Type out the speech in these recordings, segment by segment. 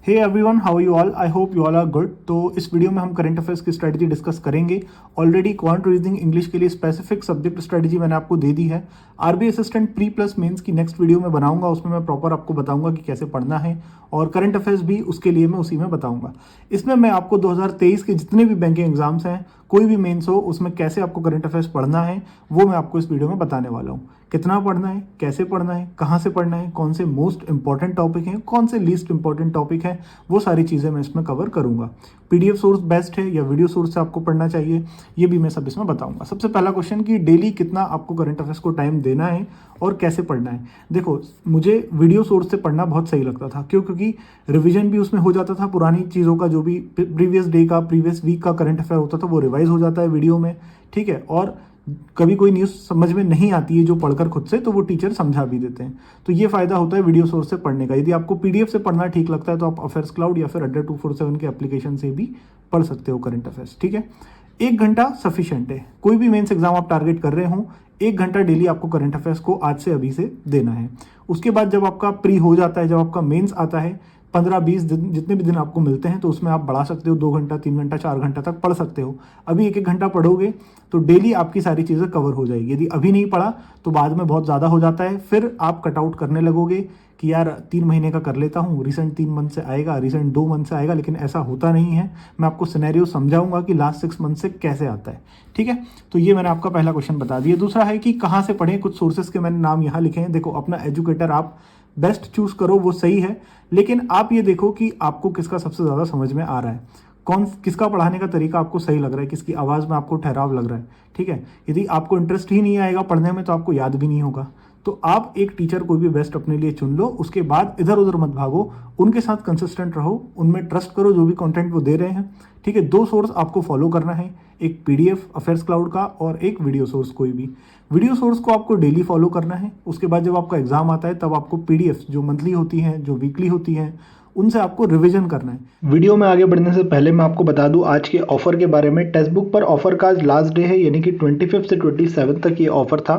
Hey everyone, how you all? I hope you all are good. तो इस video में हम करंट अफेयर्स की स्ट्रेटजी डिस्कस करेंगे। ऑलरेडी क्वांट रीजनिंग इंग्लिश के लिए स्पेसिफिक सब्जेक्ट स्ट्रेटजी मैंने आपको दे दी है। RB assistant pre plus mains की नेक्स्ट वीडियो में बनाऊंगा, उसमें मैं प्रॉपर आपको बताऊंगा कि कैसे पढ़ना है, और करंट अफेयर्स भी उसके लिए मैं उसी में बताऊंगा। इसमें मैं आपको 2023 के जितने भी बैंकिंग एग्जाम्स हैं, कोई भी मेंस हो, उसमें कैसे आपको करंट अफेयर्स पढ़ना है वो मैं आपको इस वीडियो में बताने वाला हूँ। कितना पढ़ना है, कैसे पढ़ना है, कहाँ से पढ़ना है, कौन से मोस्ट इंपॉर्टेंट टॉपिक हैं, कौन से लीस्ट इंपॉर्टेंट टॉपिक हैं, वो सारी चीज़ें मैं इसमें कवर करूंगा। पीडीएफ सोर्स बेस्ट है या वीडियो सोर्स से आपको पढ़ना चाहिए, ये भी मैं सब इसमें बताऊंगा। सबसे पहला क्वेश्चन कि डेली कितना आपको करंट अफेयर्स को टाइम देना है और कैसे पढ़ना है। देखो, मुझे वीडियो सोर्स से पढ़ना बहुत सही लगता था। क्यों? क्योंकि रिवीजन भी उसमें हो जाता था, पुरानी चीज़ों का जो भी प्रीवियस डे का, प्रीवियस वीक का करंट अफेयर होता था वो रिवाइज हो जाता है वीडियो में, ठीक है। और कभी कोई न्यूज़ समझ में नहीं आती है जो पढ़कर खुद से, तो वो टीचर समझा भी देते हैं। तो ये फायदा होता है वीडियो सोर्स से पढ़ने का। यदि आपको पीडीएफ से पढ़ना ठीक लगता है तो आप अफेयर्स क्लाउड या फिर अड्डा 247 के एप्लीकेशन से भी पढ़ सकते हो करंट अफेयर्स, ठीक है। 1 घंटा सफिशिएंट है। कोई भी मेंस एग्जाम आप टारगेट कर रहे हो, 1 घंटा डेली आपको करंट अफेयर्स को आज से अभी से देना है। उसके बाद जब आपका प्री हो जाता है, जब आपका मेंस आता है, 15-20 दिन जितने भी दिन आपको मिलते हैं, तो उसमें आप बढ़ा सकते हो, 2 घंटा, 3 घंटा, 4 घंटा तक पढ़ सकते हो। अभी 1-1 घंटा पढ़ोगे तो डेली आपकी सारी चीज़ें कवर हो जाएगी। यदि अभी नहीं पढ़ा तो बाद में बहुत ज़्यादा हो जाता है, फिर आप कट आउट करने लगोगे कि यार 3 महीने का कर लेता हूँ, रिसेंट 3 मंथ से आएगा, रिसेंट 2 मंथ से आएगा, लेकिन ऐसा होता नहीं है। मैं आपको सिनेरियो समझाऊंगा कि लास्ट 6 मंथ से कैसे आता है, ठीक है। तो ये मैंने आपका पहला क्वेश्चन बता दिया। दूसरा है कि कहाँ से पढ़ें। कुछ सोर्सेज के मैंने नाम यहाँ लिखे हैं। देखो, अपना एजुकेटर आप बेस्ट चूज करो, वो सही है, लेकिन आप ये देखो कि आपको किसका सबसे ज़्यादा समझ में आ रहा है, कौन किसका पढ़ाने का तरीका आपको सही लग रहा है, किसकी आवाज़ में आपको ठहराव लग रहा है, ठीक है। यदि आपको इंटरेस्ट ही नहीं आएगा पढ़ने में तो आपको याद भी नहीं होगा। तो आप एक टीचर कोई भी बेस्ट अपने लिए चुन लो, उसके बाद इधर उधर मत भागो, उनके साथ कंसिस्टेंट रहो, उनमें ट्रस्ट करो जो भी कंटेंट वो दे रहे हैं, ठीक है। 2 सोर्स आपको फॉलो करना है, एक पीडीएफ अफेयर्स क्लाउड का और एक वीडियो सोर्स। कोई भी वीडियो सोर्स को आपको डेली फॉलो करना है। उसके बाद जब आपका एग्जाम आता है तब आपको पीडीएफ जो मंथली होती हैं, जो वीकली होती हैं, उनसे आपको रिवीजन करना है। वीडियो में आगे बढ़ने से पहले मैं आपको बता दूं आज के ऑफर के बारे में। टेक्स्ट बुक पर ऑफर का लास्ट डे है, यानी कि 25 से 27 तक ये ऑफर था।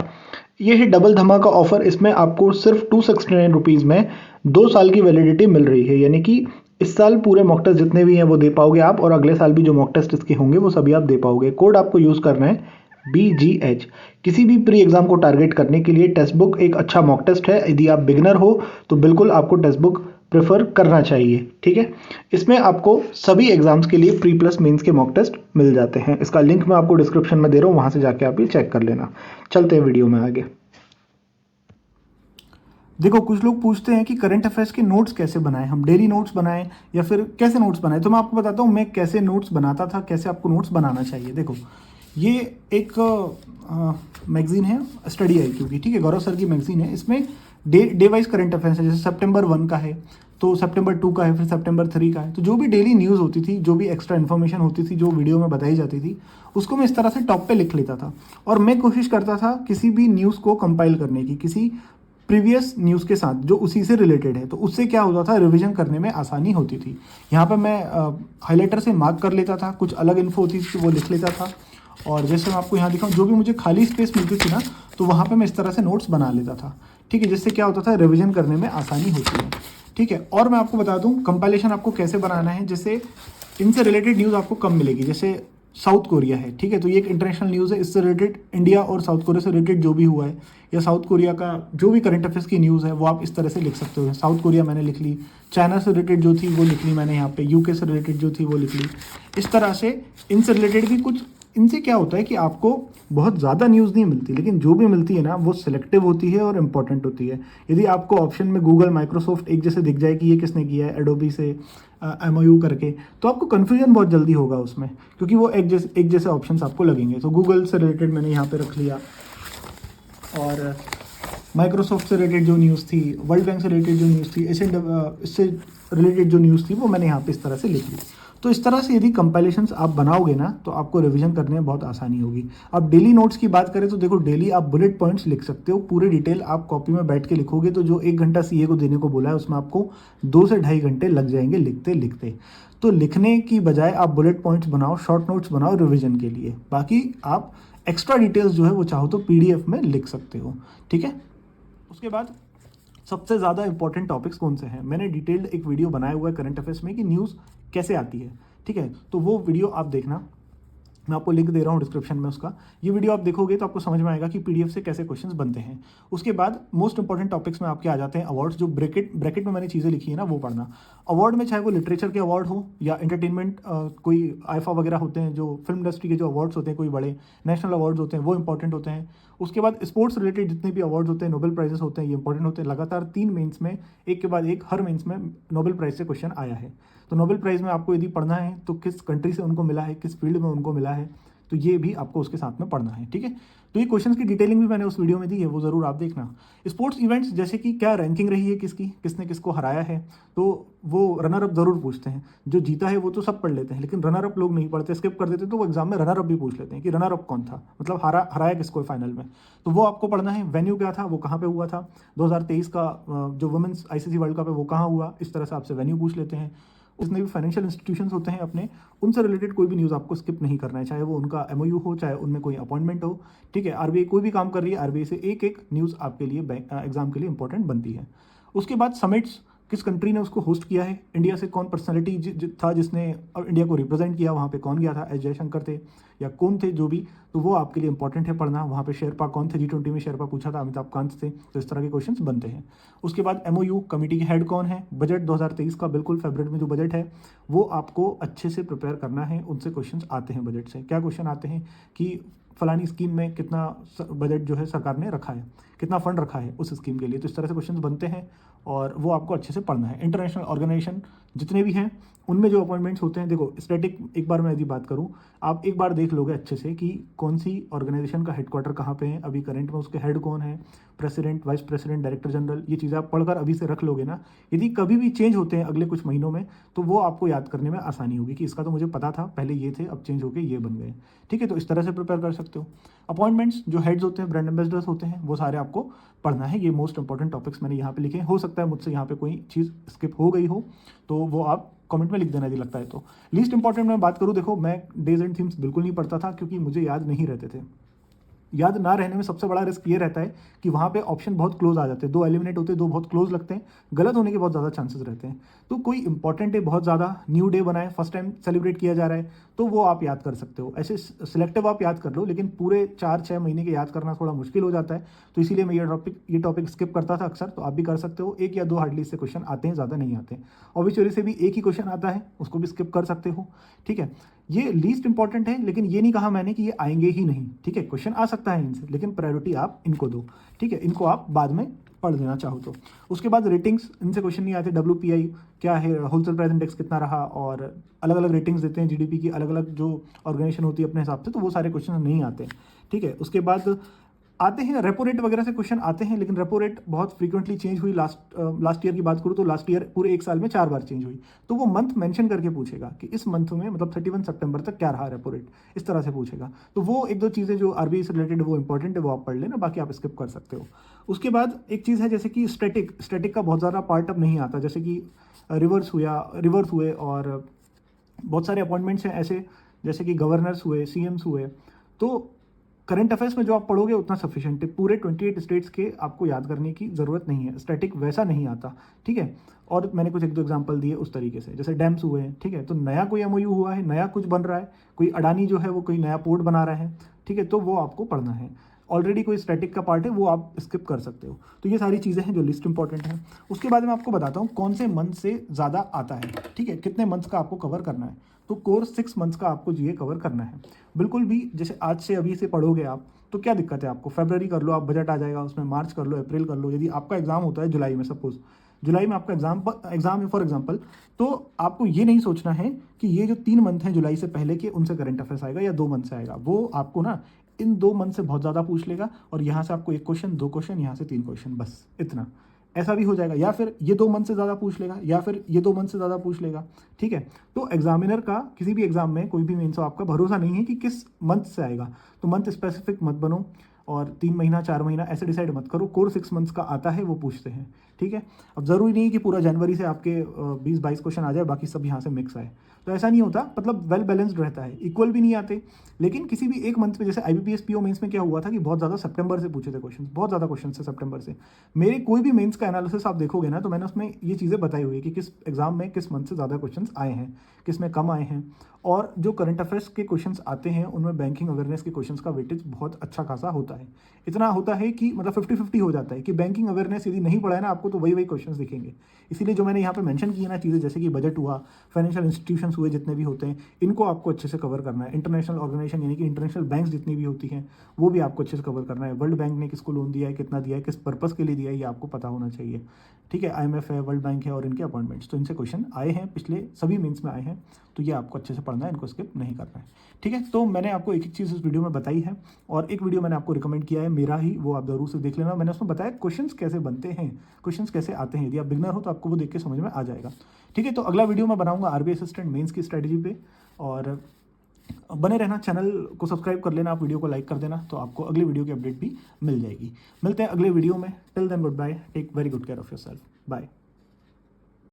ये है डबल धमाका ऑफर। इसमें आपको सिर्फ 269 रुपीज़ में 2 साल की वैलिडिटी मिल रही है, यानी कि इस साल पूरे मॉक टेस्ट जितने भी हैं वो दे पाओगे आप, और अगले साल भी जो मॉक टेस्ट इसके होंगे वो सभी आप दे पाओगे। कोड आपको यूज़ करना है BGH। किसी भी प्री एग्जाम को टारगेट करने के लिए टेक्स्ट बुक एक अच्छा मॉक टेस्ट है। यदि आप बिगनर हो तो बिल्कुल आपको टेक्स्ट बुक प्रेफर करना चाहिए, ठीक है। इसमें आपको सभी एग्जाम्स के लिए प्री प्लस मेंस के मॉक टेस्ट मिल जाते हैं। इसका लिंक मैं आपको डिस्क्रिप्शन में दे रहा हूँ, वहां से जाके आप ये चेक कर लेना। चलते हैं वीडियो में आगे। देखो, कुछ लोग पूछते हैं कि करंट अफेयर्स के नोट्स कैसे बनाएं, हम डेली नोट्स बनाएं या फिर कैसे नोट्स बनाएं। तो मैं आपको बताता हूँ मैं कैसे नोट्स बनाता था, कैसे आपको नोट्स बनाना चाहिए। देखो, ये एक मैगजीन है स्टडी IQ की, ठीक है, गौरव सर की मैगजीन है। इसमें डे वाइज करंट अफेयर्स है। जैसे सितंबर 1 का है तो सितंबर 2 का है, फिर सितंबर 3 का है। तो जो भी डेली न्यूज़ होती थी, जो भी एक्स्ट्रा इन्फॉर्मेशन होती थी, जो वीडियो में बताई जाती थी, उसको मैं इस तरह से टॉप पे लिख लेता था। और मैं कोशिश करता था किसी भी न्यूज़ को कंपाइल करने की, किसी प्रीवियस न्यूज़ के साथ जो उसी से रिलेटेड है। तो उससे क्या होता था, रिवीजन करने में आसानी होती थी। यहाँ पे मैं हाईलाइटर से मार्क कर लेता था, कुछ अलग इन्फो होती थी वो लिख लेता था। और जैसे मैं आपको यहाँ दिखाऊँ, जो भी मुझे खाली स्पेस मिलती थी ना, तो वहाँ पे मैं इस तरह से नोट्स बना लेता था, ठीक है, जिससे क्या होता था, रिवीजन करने में आसानी होती है, ठीक है। और मैं आपको बता दूँ कंपाइलेशन आपको कैसे बनाना है। जैसे इनसे रिलेटेड न्यूज़ आपको कम मिलेगी। जैसे साउथ कोरिया है, ठीक है, तो ये एक इंटरनेशनल न्यूज़ है। इससे रिलेटेड इंडिया और साउथ कोरिया से रिलेटेड जो भी हुआ है, या साउथ कोरिया का जो भी करंट अफेयर्स की न्यूज़ है, वो आप इस तरह से लिख सकते हो। साउथ कोरिया मैंने लिख ली, चाइना से रिलेटेड जो थी वो लिख ली मैंने यहाँ पे, यूके से रिलेटेड जो थी वो लिख ली। इस तरह से इनसे रिलेटेड भी कुछ। इनसे क्या होता है कि आपको बहुत ज़्यादा न्यूज़ नहीं मिलती, लेकिन जो भी मिलती है ना वो सिलेक्टिव होती है और इम्पॉर्टेंट होती है। यदि आपको ऑप्शन में गूगल, माइक्रोसॉफ्ट एक जैसे दिख जाए कि ये किसने किया है, एडोबी से MOU करके, तो आपको कन्फ्यूजन बहुत जल्दी होगा उसमें, क्योंकि वो एक जैसे ऑप्शंस आपको लगेंगे। तो गूगल से रिलेटेड मैंने यहाँ पे रख लिया, और माइक्रोसॉफ्ट से रिलेटेड जो न्यूज़ थी, वर्ल्ड बैंक से रिलेटेड जो न्यूज़ थी, इससे रिलेटेड जो न्यूज़ थी वो मैंने यहाँ पे इस तरह से लिख ली। तो इस तरह से यदि कंपाइलेशंस आप बनाओगे ना तो आपको रिवीजन करने में बहुत आसानी होगी। अब डेली नोट्स की बात करें तो देखो, डेली आप बुलेट पॉइंट्स लिख सकते हो। पूरे डिटेल आप कॉपी में बैठ के लिखोगे तो जो 1 घंटा CA को देने को बोला है उसमें आपको 2 से 2.5 घंटे लग जाएंगे लिखते लिखते। तो लिखने की बजाय आप बुलेट पॉइंट्स बनाओ, शॉर्ट नोट्स बनाओ रिविजन के लिए। बाकी आप एक्स्ट्रा डिटेल्स जो है वो चाहो तो PDF में लिख सकते हो, ठीक है। उसके बाद सबसे ज़्यादा इंपॉर्टेंट टॉपिक्स कौन से हैं। मैंने डिटेल्ड एक वीडियो बनाया हुआ है करंट अफेयर्स में कि न्यूज़ कैसे आती है, ठीक है। तो वो वीडियो आप देखना, मैं आपको लिंक दे रहा हूँ डिस्क्रिप्शन में उसका। ये वीडियो आप देखोगे तो आपको समझ में आएगा कि पीडीएफ से कैसे क्वेश्चंस बनते हैं। उसके बाद मोस्ट इंपॉर्टेंट टॉपिक्स में आपके आ जाते हैं अवार्ड्स, जो ब्रैकेट ब्रैकेट में मैंने चीज़ें लिखी है ना वो पढ़ना। अवार्ड में चाहे वो लिटरेचर के अवार्ड हो या एंटरटेनमेंट, कोई आईफा वगैरह होते हैं, जो फिल्म इंडस्ट्री के जो अवार्ड्स होते हैं, कोई बड़े नेशनल अवार्ड्स होते हैं, वो इंपॉर्टेंट होते हैं। उसके बाद स्पोर्ट्स रिलेटेड जितने भी अवार्ड्स होते हैं, नोबेल प्राइजेस होते हैं, ये इंपॉर्टेंट होते हैं। लगातार 3 मेंस में एक के बाद एक हर मेंस में नोबेल प्राइज से क्वेश्चन आया है। तो नोबेल प्राइज़ में आपको यदि पढ़ना है तो किस कंट्री से उनको मिला है, किस फील्ड में उनको मिला है, तो ये भी आपको उसके साथ में पढ़ना है, ठीक है। तो ये क्वेश्चंस की डिटेलिंग भी मैंने उस वीडियो में दी है, वो ज़रूर आप देखना। स्पोर्ट्स इवेंट्स जैसे कि क्या रैंकिंग रही है किसकी, किसने किसको हराया है, तो वो रनर अप ज़रूर पूछते हैं। जो जीता है वो तो सब पढ़ लेते हैं, लेकिन रनर अप लोग नहीं पढ़ते, स्किप कर देते, तो वो एग्जाम में रनर अप भी पूछ लेते हैं कि रनर अप कौन था, मतलब हराया किसको फाइनल में। तो वो आपको पढ़ना है। वेन्यू क्या था, वो कहाँ पे हुआ था, 2023 का जो वुमेंस आईसीसी वर्ल्ड कप है वो कहाँ हुआ, इस तरह से आपसे वेन्यू पूछ लेते हैं। जितने भी फाइनेंशियल इंस्टीट्यूशंस होते हैं अपने, उनसे रिलेटेड कोई भी न्यूज़ आपको स्किप नहीं करना है, चाहे वो उनका एमओयू हो, चाहे उनमें कोई अपॉइंटमेंट हो, ठीक है। आरबीआई कोई भी काम कर रही है, आरबीआई से एक एक न्यूज़ आपके लिए एग्जाम के लिए इंपॉर्टेंट बनती है। उसके बाद समिट्स, किस कंट्री ने उसको होस्ट किया है, इंडिया से कौन पर्सनैलिटी था जिसने इंडिया को रिप्रेजेंट किया, वहाँ पे कौन गया था, एस जयशंकर थे या कौन थे, जो भी, तो वो आपके लिए इंपॉर्टेंट है पढ़ना। वहाँ पे शेरपा कौन थे, G20 में शेरपा पूछा था, अमिताभ कांत थे। तो इस तरह के क्वेश्चंस बनते हैं। उसके बाद एमओयू कमेटी के हेड कौन है, बजट 2023 का बिल्कुल फेवरेट में जो बजट है वो आपको अच्छे से प्रिपेयर करना है। उनसे क्वेश्चंस आते हैं बजट से। क्या क्वेश्चन आते हैं कि फलानी स्कीम में कितना बजट जो है सरकार ने रखा है, कितना फंड रखा है उस स्कीम के लिए, तो इस तरह से क्वेश्चंस बनते हैं और वो आपको अच्छे से पढ़ना है। इंटरनेशनल ऑर्गेनाइजेशन जितने भी हैं उनमें जो अपॉइंटमेंट्स होते हैं, देखो स्टैटिक, एक बार मैं यदि बात करूं, आप एक बार देख लोगे अच्छे से कि कौन सी ऑर्गेनाइजेशन का हेडक्वार्टर कहाँ पे है, अभी करंट में उसके हेड कौन है, president, vice president, director general, ये चीज़ें आप पढ़कर अभी से रख लोगे ना, यदि कभी भी चेंज होते हैं अगले कुछ महीनों में तो वो आपको याद करने में आसानी होगी कि इसका तो मुझे पता था, पहले ये थे, अब चेंज होके ये बन गए, ठीक है। तो इस तरह से प्रिपेयर कर सकते हो। अपॉइंटमेंट्स, जो हेड्स होते हैं, ब्रांड एम्बेसडर्स होते हैं, वो सारे आपको पढ़ना है। ये मोस्ट इंपॉर्टेंट टॉपिक्स मैंने यहाँ पे लिखे हैं। हो सकता है मुझसे यहाँ पे कोई चीज़ स्किप हो गई हो तो वो आप कमेंट में लिख देना यदि लगता है तो। लीस्ट इंपॉर्टेंट मैं बात करूँ, देखो मैं डेज एंड थीम्स बिल्कुल नहीं पढ़ता था क्योंकि मुझे याद नहीं रहते थे। याद ना रहने में सबसे बड़ा रिस्क ये रहता है कि वहाँ पे ऑप्शन बहुत क्लोज आ जाते हैं, 2 एलिमिनेट होते हैं, 2 बहुत क्लोज लगते हैं, गलत होने के बहुत ज़्यादा चांसेस रहते हैं। तो कोई इंपॉर्टेंट डे बहुत ज़्यादा, न्यू डे बनाए, फर्स्ट टाइम सेलिब्रेट किया जा रहा है, तो वो आप याद कर सकते हो। ऐसे सिलेक्टिव आप याद कर लो, लेकिन पूरे 4-6 महीने के याद करना थोड़ा मुश्किल हो जाता है, तो इसीलिए मैं ये टॉपिक स्किप करता था अक्सर। तो आप भी कर सकते हो, 1 या 2 हार्डली इससे क्वेश्चन आते हैं, ज़्यादा नहीं आते हैं। ऑब्वियसली से भी एक ही क्वेश्चन आता है, उसको भी स्किप कर सकते हो, ठीक है। ये लीस्ट इंपॉर्टेंट है, लेकिन ये नहीं कहा मैंने कि ये आएंगे ही नहीं, ठीक है। क्वेश्चन आ सकता है इनसे, लेकिन प्रायोरिटी आप इनको दो, ठीक है। इनको आप बाद में पढ़ लेना चाहो तो। उसके बाद रेटिंग्स, इनसे क्वेश्चन नहीं आते। WPI क्या है, होलसेल प्राइस इंडेक्स कितना रहा, और अलग अलग रेटिंग्स देते हैं जीडीपी की, अलग अलग जो ऑर्गेनाइजेशन होती है अपने हिसाब से, तो वो सारे क्वेश्चन नहीं आते, ठीक है। उसके बाद आते हैं रेपो रेट वगैरह से क्वेश्चन आते हैं, लेकिन रेपो रेट बहुत फ्रीक्वेंटली चेंज हुई। लास्ट ईयर की बात करूँ तो लास्ट ईयर पूरे 1 साल में 4 बार चेंज हुई, तो वो मंथ मेंशन करके पूछेगा कि इस मंथ में, मतलब 31 सितंबर तक क्या रहा रेपो रेट, इस तरह से पूछेगा। तो वो 1-2 चीज़ें जो आरबीआई से रिलेटेड वो इंपॉर्टेंट है, वो आप पढ़ लेना, बाकी आप स्किप कर सकते हो। उसके बाद एक चीज़ है जैसे कि स्टैटिक का बहुत ज़्यादा पार्ट अब नहीं आता, जैसे कि रिवर्स हुए और बहुत सारे अपॉइंटमेंट्स हैं ऐसे, जैसे कि गवर्नर्स हुए, CMs हुए। तो करंट अफेयर्स में जो आप पढ़ोगे उतना सफिशिएंट है, पूरे 28 स्टेट्स के आपको याद करने की ज़रूरत नहीं है, स्टैटिक वैसा नहीं आता, ठीक है। और मैंने कुछ 1-2 एग्जांपल दिए उस तरीके से, जैसे डैम्स हुए हैं, ठीक है। तो नया कोई एमओयू हुआ है, नया कुछ बन रहा है, कोई अडानी जो है वो कोई नया पोर्ट बना रहा है, ठीक है, तो वो आपको पढ़ना है। ऑलरेडी कोई स्टैटिक का पार्ट है वो आप स्किप कर सकते हो। तो ये सारी चीज़ें हैं जो लिस्ट इंपॉर्टेंट है। उसके बाद मैं आपको बताता हूँ कौन से मंथ से ज़्यादा आता है, ठीक है, कितने मंथ्स का आपको कवर करना है। तो कोर्स 6 मंथ्स का आपको ये कवर करना है। बिल्कुल भी जैसे आज से अभी से पढ़ोगे आप तो क्या दिक्कत है आपको, फरवरी कर लो आप, बजट आ जाएगा उसमें, मार्च कर लो, अप्रैल कर लो। यदि आपका एग्जाम होता है जुलाई में, सपोज जुलाई में आपका एग्जाम है फॉर एग्जाम्पल, तो आपको ये नहीं सोचना है कि ये जो 3 मंथ हैं जुलाई से पहले के, उनसे करंट अफेयर्स आएगा या 2 मंथ से आएगा। वो आपको ना इन 2 मंथ से बहुत ज़्यादा पूछ लेगा, और यहाँ से आपको 1 क्वेश्चन, 2 क्वेश्चन, यहाँ से 3 क्वेश्चन, बस इतना। ऐसा भी हो जाएगा, या फिर ये 2 मंथ से ज़्यादा पूछ लेगा, या फिर ये 2 मंथ से ज़्यादा पूछ लेगा, ठीक है। तो एग्जामिनर का किसी भी एग्जाम में, कोई भी मेंस हो, आपका भरोसा नहीं है कि किस मंथ से आएगा, तो मंथ स्पेसिफिक मत बनो। और 3 महीना 4 महीना ऐसे डिसाइड मत करो। कोर 6 मंथ्स का आता है वो पूछते हैं, ठीक है। अब ज़रूरी नहीं कि पूरा जनवरी से आपके 20-22 क्वेश्चन आ जाए, बाकी सब यहाँ से मिक्स आए, तो ऐसा नहीं होता। मतलब वेल बैलेंस्ड रहता है, इक्वल भी नहीं आते, लेकिन किसी भी एक मंथ में, जैसे IBPS PO मेंस में क्या हुआ था कि बहुत ज़्यादा सितंबर से पूछे थे क्वेश्चन, बहुत ज़्यादा क्वेश्चन से सितंबर से। मेरे कोई भी मेंस का एनालिसिस आप देखोगे ना, तो मैंने उसमें ये चीज़ें बताई हुई है कि किस एग्जाम में किस मंथ से ज़्यादा क्वेश्चन आए हैं, किस में कम आए हैं। और जो करंट अफेयर्स के क्वेश्चंस आते हैं उनमें बैंकिंग अवेयरनेस के क्वेश्चंस का वेटेज बहुत अच्छा खासा होता है। इतना होता है कि मतलब 50-50 हो जाता है कि बैंकिंग अवेयरनेस यदि नहीं पढ़ा है ना आपको, तो वही वही क्वेश्चंस दिखेंगे। इसीलिए जो मैंने यहाँ पे मेंशन किया ना चीज़ें, जैसे कि बजट हुआ, फाइनेंशियल इंस्टीट्यूशंस हुए जितने भी होते हैं, इनको आपको अच्छे से कवर करना है। इंटरनेशनल ऑर्गेनाइजेशन यानी कि इंटरनेशनल बैंक्स जितनी भी होती हैं, वो भी आपको अच्छे से कवर करना है। वर्ल्ड बैंक ने किसको लोन दिया है, कितना दिया है, किस पर्पज़ के लिए दिया है, ये आपको पता होना चाहिए, ठीक है। IMF है, वर्ल्ड बैंक है और इनके अपॉइंटमेंट्स, तो इनसे क्वेश्चन आए हैं, पिछले सभी मेंस में आए हैं, तो ये आपको अच्छे से पढ़ना है, इनको स्किप नहीं करना है, ठीक है। तो मैंने आपको एक एक चीज़ इस वीडियो में बताई है, और एक वीडियो मैंने आपको रिकमेंड किया है मेरा ही, वो आप ज़रूर से देख लेना। मैंने उसमें बताया क्वेश्चंस कैसे बनते हैं, क्वेश्चंस कैसे आते हैं। यदि आप बिगनर हो तो आपको वो देख के समझ में आ जाएगा, ठीक है। तो अगला वीडियो मैं बनाऊंगा RBI असिस्टेंट मेंस की स्ट्रेटजी पे, और बने रहना, चैनल को सब्सक्राइब कर लेना, आप वीडियो को लाइक कर देना, तो आपको अगले वीडियो की अपडेट भी मिल जाएगी। मिलते हैं अगले वीडियो में, till then good bye, take very good care of yourself, bye.